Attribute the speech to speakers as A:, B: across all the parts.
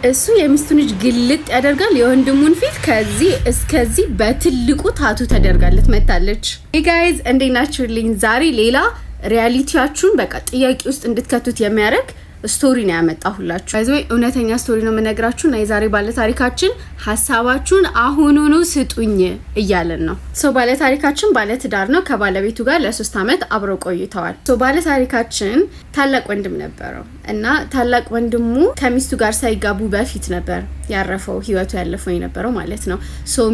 A: እሱ የሚስቱን እጅ ግልጥ ያደርጋል የወንድሙን ፊት ከዚህ እስከዚህ በትልቁ ታቱ ተደርጋለት መታለች። ሄይ ጋይዝ እንዴት ናችሁልኝ? ዛሬ ሌላ ሪያሊቲያችሁን በቃ ጥያቄ ውስጥ እንድትከቱት የሚያደርግ ስቶሪ ነው ያመጣሁላችሁ። አይዞይ እውነተኛ ስቶሪ ነው የምነግራችሁና የዛሬ ባለ ታሪካችን ሐሳባችሁን አሁኑኑ ስጡኝ እያለን ነው። ባለ ታሪካችን ባለ ትዳር ነው። ከባለቤቱ ጋር ለ3 አመት አብረው ቆይተዋል። ባለ ታሪካችን ታላቅ ወንድም ነበረው እና ታላቅ ወንድሙ ከሚስቱ ጋር ሳይጋቡ በፊት ነበር ያረፈው፣ ህይወቱ ያለፈው የነበረው ማለት ነው።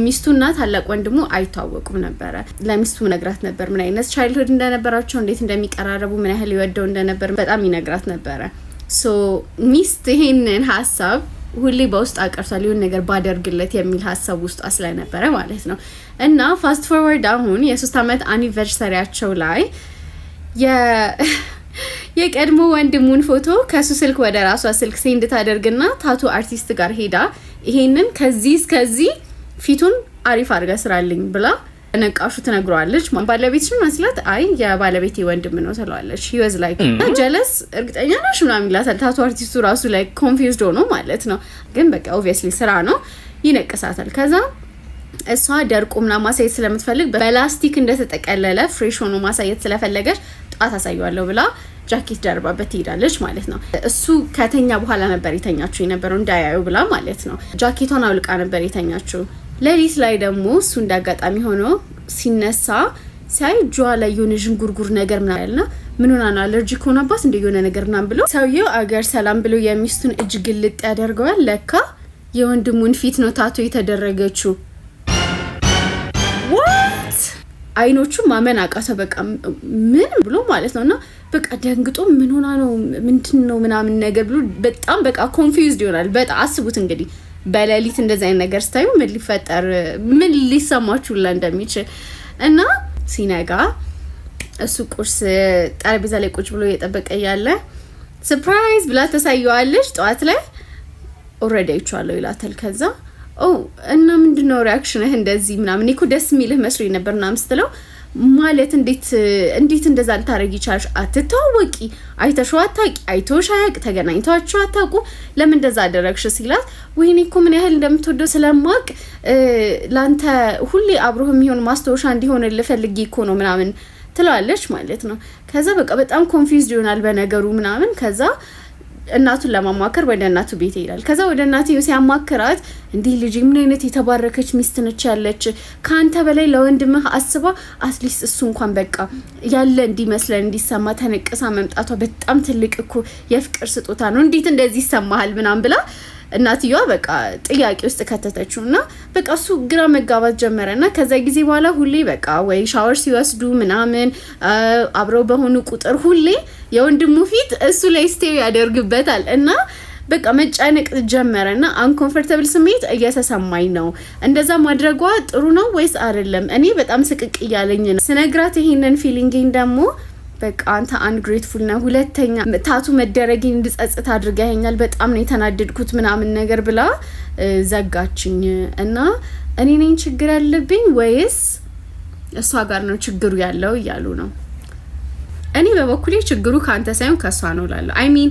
A: ሚስቱና ታላቅ ወንድሙ አይተዋወቁም ነበር። ለሚስቱ ነግራት ነበር ምን አይነት ቻይልድሁድ እንደነበራቸው፣ እንዴት እንደሚቀራረቡ፣ ምን ያህል ይወደው እንደነበር በጣም ይነግራት ነበር። ሚስት ይሄንን ሀሳብ ሁሌ በውስጥ አቀርቷል፣ ይሁን ነገር ባደርግለት የሚል ሀሳብ ውስጥ አስላይ ነበር ማለት ነው። እና ፋስት ፎርወርድ አሁን የ3 አመት አኒቨርሰሪያቸው ላይ የቀድሞ ወንድሙን ፎቶ ከሱ ስልክ ወደ ራሷ ስልክ ሴንድ ታደርግና ታቱ አርቲስት ጋር ሄዳ ይሄንን ከዚህ እስከዚህ ፊቱን አሪፍ አድርጋ ስራልኝ ብላ ነቃሹ ትነግረዋለች። ባለቤትሽ መስላት አይ የባለቤቴ ወንድም ነው ትለዋለች። he was like jealous እርግጠኛ ነሽ ምናምን ይላታል። ታቱ አርቲስቱ ራሱ ላይ ኮንፊውዝድ ሆኖ ማለት ነው። ግን በቃ ኦብቪየስሊ ስራ ነው ይነቅሳታል። ከዛ እሷ ደርቆ ምናምን ማሳየት ስለምትፈልግ በላስቲክ እንደተጠቀለለ ፍሬሽ ሆኖ ማሳየት ስለፈለገች ጧት አሳየዋለሁ ብላ ጃኬት ደርባበት ትሄዳለች ማለት ነው። እሱ ከተኛ በኋላ ነበር የተኛችው የነበረው እንዳያዩ ብላ ማለት ነው። ጃኬቷን አውልቃ ነበር የተኛችው። ሌሊት ላይ ደግሞ እሱ እንዳጋጣሚ ሆኖ ሲነሳ ሳይ ጇ ላይ የሆነ ዥንጉርጉር ነገር ምናምን ያለና ምን ሆና ነው አለርጂክ ሆናባት እንደ የሆነ ነገር ምናምን ብሎ ሰውየው አገር ሰላም ብሎ የሚስቱን እጅ ግልጥ ያደርገዋል። ለካ የወንድሙን ፊት ነው ታቶ የተደረገችው። what አይኖቹ ማመን አቃተው። በቃ ምን ብሎ ማለት ነውና በቃ ደንግጦ ምን ሆና ነው ምንድነው ምናምን ነገር ብሎ በጣም በቃ ኮንፊውዝድ ይሆናል። በጣም አስቡት እንግዲህ በሌሊት እንደዚህ አይነት ነገር ስታዩ ምን ሊፈጠር ምን ሊሰማችሁ እንደሚችል። እና ሲነጋ እሱ ቁርስ ጠረጴዛ ላይ ቁጭ ብሎ እየጠበቀ ያለ ሰርፕራይዝ ብላ ተሳየዋለች። ጧት ላይ ኦሬዲ አይቻለሁ ይላታል። ከዛ እና ምንድነው ሪአክሽንህ እንደዚህ ምናምን እኮ ደስ የሚልህ መስሎኝ ነበር ምናምን ስትለው ማለት እንዴት እንደዛ ልታረጊ ይቻልሽ? አትተዋወቂ፣ አይተሽው አታውቂ፣ አይቶሽ አያውቅ፣ ተገናኝታችሁ አታውቁ፣ ለምን እንደዛ አደረግሽ ሲላት ወይኔ እኮ ምን ያህል እንደምትወደው ስለማውቅ ላንተ ሁሌ አብሮህ የሚሆን ማስታወሻ እንዲሆን ልፈልጊ እኮ ነው ምናምን ትላለች ማለት ነው። ከዛ በቃ በጣም ኮንፊውዝድ ይሆናል በነገሩ ምናምን። ከዛ እናቱን ለማማከር ወደ እናቱ ቤት ይሄዳል። ከዛ ወደ እናትየው ሲያማክራት እንዴ ልጅ ምን አይነት የተባረከች ሚስት ነች ያለች፣ ካንተ በላይ ለወንድምህ አስባ አትሊስት እሱ እንኳን በቃ ያለ እንዲመስለን እንዲሰማ ተነቅሳ መምጣቷ በጣም ትልቅ እኮ የፍቅር ስጦታ ነው፣ እንዴት እንደዚህ ይሰማሃል ምናምን ብላ እናትየዋ በቃ ጥያቄ ውስጥ ከተተችውና በቃ እሱ ግራ መጋባት ጀመረና ከዛ ጊዜ በኋላ ሁሌ በቃ ወይ ሻወር ሲወስዱ ምናምን አብረው በሆኑ ቁጥር ሁሌ የወንድሙ ፊት እሱ ላይ ስቴው ያደርግበታል እና በቃ መጫነቅ ጀመረና አንኮምፎርታብል ስሜት እየተሰማኝ ነው። እንደዛ ማድረጓ ጥሩ ነው ወይስ አይደለም? እኔ በጣም ስቅቅ እያለኝ ነው ስነግራት ይሄንን ፊሊንግን ደግሞ በቃ አንተ አንግሬትፉል ነህ፣ ሁለተኛ ታቱ መደረግኝ እንድጸጽት አድርገኸኛል፣ በጣም ነው የተናደድኩት ምናምን ነገር ብላ ዘጋችኝ። እና እኔ ነኝ ችግር ያለብኝ ወይስ እሷ ጋር ነው ችግሩ ያለው እያሉ ነው። እኔ በበኩሌ ችግሩ ካንተ ሳይሆን ከሷ ነው ላለው። I mean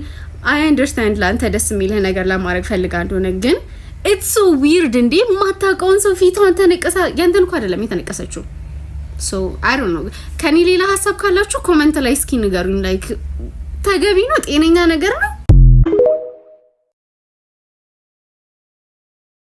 A: I understand ላንተ ደስ የሚልህ ነገር ለማድረግ ፈልጋ እንደሆነ ግን it's so weird እንዴ ማታውቀውን ሰው ፊቷን ተነቀሳ። ያንተን እንኳን አይደለም የተነቀሰችው። I don't know ከኔ ሌላ ሀሳብ ካላችሁ ኮሜንት ላይ እስኪ ንገሩኝ። ላይክ ተገቢ ነው ጤነኛ ነገር ነው